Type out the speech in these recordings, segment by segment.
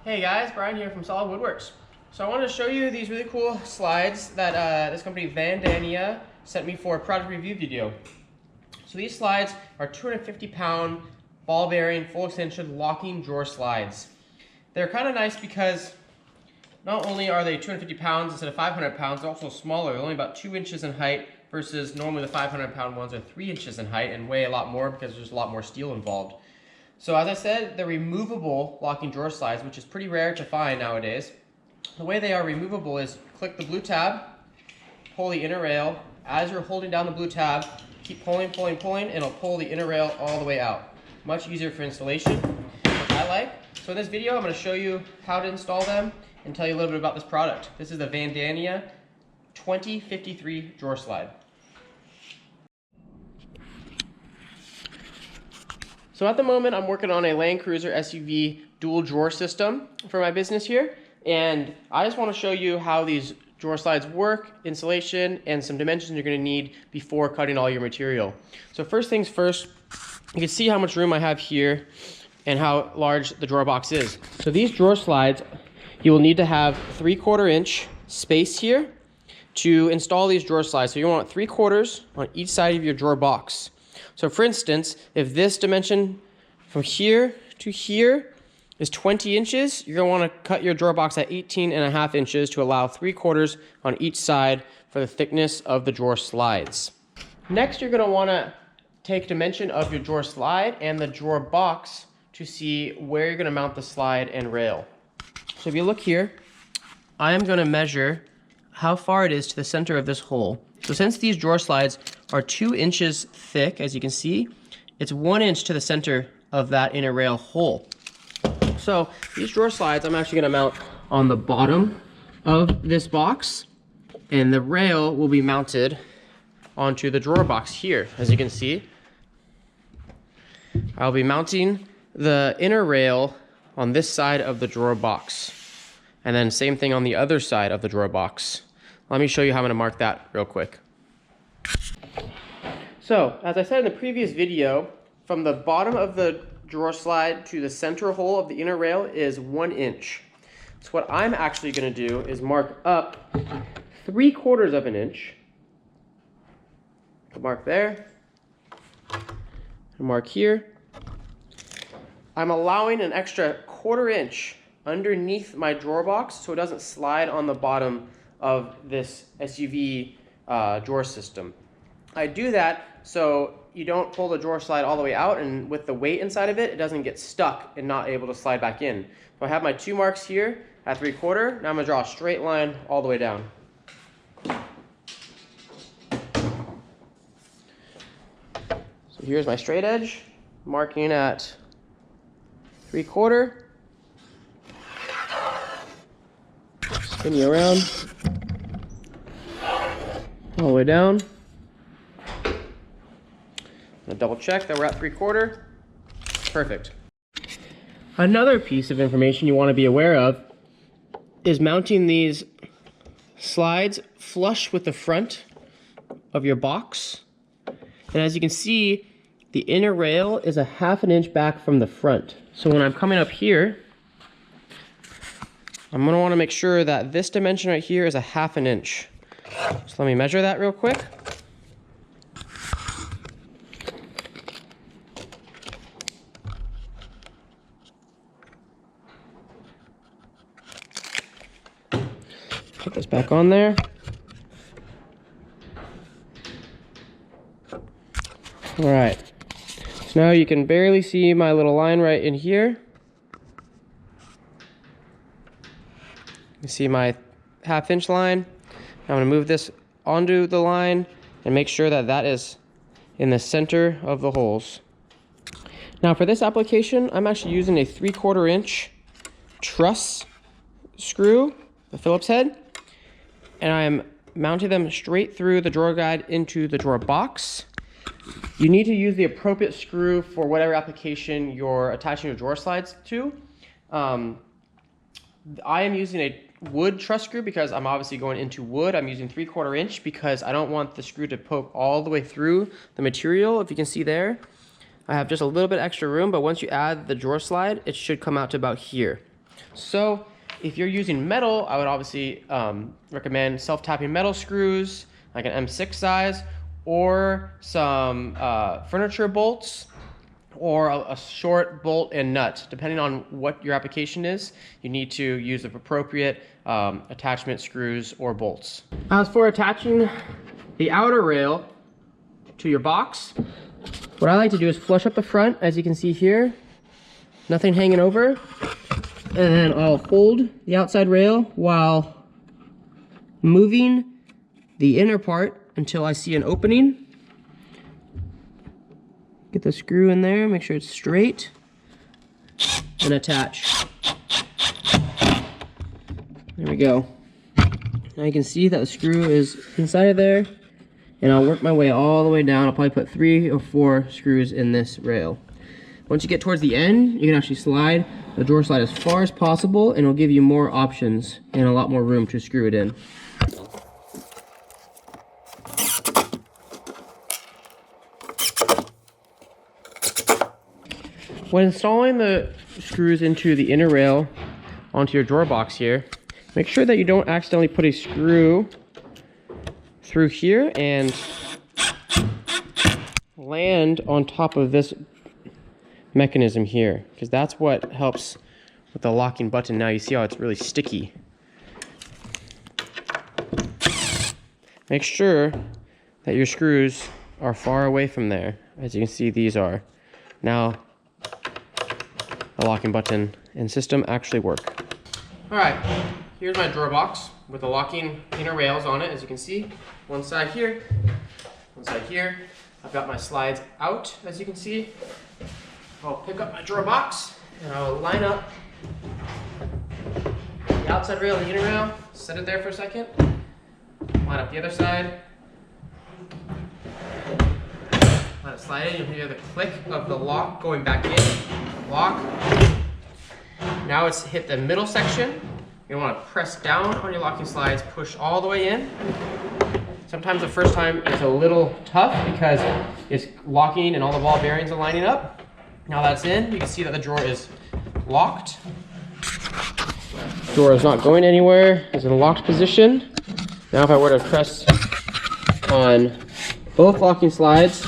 Hey guys, Brian here from Solid Woodworks. So I wanted to show you these really cool slides that this company Vadania sent me for a product review video. So these slides are 250-pound ball bearing full extension locking drawer slides. They're kind of nice because not only are they 250 pounds instead of 500 pounds, they're also smaller. They're only about 2 inches in height versus normally the 500-pound ones are 3 inches in height and weigh a lot more because there's a lot more steel involved. So as I said, they're removable locking drawer slides, which is pretty rare to find nowadays. The way they are removable is click the blue tab, pull the inner rail. As you're holding down the blue tab, keep pulling, and it'll pull the inner rail all the way out. Much easier for installation, which I like. So in this video, I'm going to show you how to install them and tell you a little bit about this product. This is the Vadania 2053 drawer slide. So at the moment, I'm working on a Land Cruiser SUV dual drawer system for my business here. And I just want to show you how these drawer slides work, installation, and some dimensions you're going to need before cutting all your material. So first things first, you can see how much room I have here and how large the drawer box is. So these drawer slides, you will need to have 3/4 inch space here to install these drawer slides. So you want 3/4 on each side of your drawer box. So for instance, if this dimension from here to here is 20 inches, you're going to want to cut your drawer box at 18.5 inches to allow 3/4 on each side for the thickness of the drawer slides. Next, you're going to want to take dimension of your drawer slide and the drawer box to see where you're going to mount the slide and rail. So if you look here, I am going to measure how far it is to the center of this hole. So since these drawer slides are 2 inches thick, as you can see, it's 1 inch to the center of that inner rail hole. So these drawer slides, I'm actually going to mount on the bottom of this box, and the rail will be mounted onto the drawer box here. As you can see, I'll be mounting the inner rail on this side of the drawer box, and then same thing on the other side of the drawer box. Let me show you how I'm going to mark that real quick. So, as I said in the previous video, from the bottom of the drawer slide to the center hole of the inner rail is 1 inch. So what I'm actually going to do is mark up 3/4 of an inch. Mark there. Mark here. I'm allowing an extra 1/4 inch underneath my drawer box so it doesn't slide on the bottom of this SUV drawer system. I do that so you don't pull the drawer slide all the way out, and with the weight inside of it, it doesn't get stuck and not able to slide back in. So I have my 2 marks here at 3/4. Now I'm going to draw a straight line all the way down. So here's my straight edge, marking at 3/4. Spin you around all the way down. I'm gonna double check that we're at 3/4. Perfect. Another piece of information you want to be aware of is mounting these slides flush with the front of your box. And as you can see, the inner rail is a 1/2 inch back from the front. So when I'm coming up here, I'm going to want to make sure that this dimension right here is a 1/2 inch. So let me measure that real quick. Put this back on there. All right. So now you can barely see my little line right in here. You see my 1/2 inch line. I'm going to move this onto the line and make sure that that is in the center of the holes. Now for this application, I'm actually using a 3/4 inch truss screw, the Phillips head, and I'm mounting them straight through the drawer guide into the drawer box. You need to use the appropriate screw for whatever application you're attaching your drawer slides to. I am using a wood truss screw because I'm obviously going into wood. I'm using 3/4 inch because I don't want the screw to poke all the way through the material. If you can see there, I have just a little bit extra room, but once you add the drawer slide, it should come out to about here. So if you're using metal, I would obviously recommend self-tapping metal screws, like an M6 size, or some furniture bolts, or a short bolt and nut. Depending on what your application is, you need to use the appropriate attachment screws or bolts. As for attaching the outer rail to your box, what I like to do is flush up the front, as you can see here. Nothing hanging over. And then I'll hold the outside rail while moving the inner part until I see an opening. Get the screw in there, make sure it's straight, and attach. There we go. Now you can see that the screw is inside of there, and I'll work my way all the way down. I'll probably put 3 or 4 screws in this rail. Once you get towards the end, you can actually slide the drawer slide as far as possible, and it'll give you more options and a lot more room to screw it in. When installing the screws into the inner rail onto your drawer box here, make sure that you don't accidentally put a screw through here and land on top of this mechanism here, because that's what helps with the locking button. Now you see how it's really sticky. Make sure that your screws are far away from there. As you can see, these are. Now the locking button and system actually work. Alright, here's my drawer box with the locking inner rails on it. As you can see, one side here, one side here. I've got my slides out, as you can see. I'll pick up my drawer box and I'll line up the outside rail and the inner rail, set it there for a second, line up the other side, let it slide in. You'll hear the click of the lock going back in, lock. Now it's hit the middle section. You want to press down on your locking slides, push all the way in. Sometimes the first time it's a little tough because it's locking and all the ball bearings are lining up. Now that's in, you can see that the drawer is locked. The drawer is not going anywhere, it's in a locked position. Now if I were to press on both locking slides,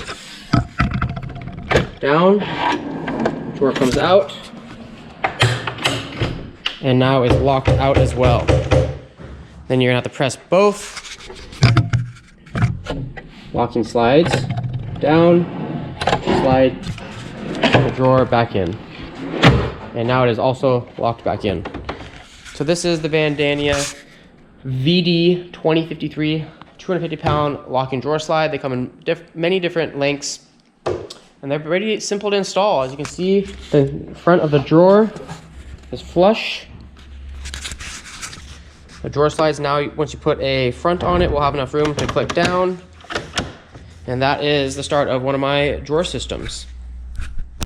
down, the drawer comes out, and now it's locked out as well. Then you're gonna have to press both locking slides down, slide the drawer back in, and now it is also locked back in. So this is the Vadania VD2053 250-pound locking drawer slide. They come in many different lengths, and they're pretty simple to install. As you can see, the front of the drawer is flush. The drawer slides now, once you put a front on it, will have enough room to click down, and that is the start of one of my drawer systems.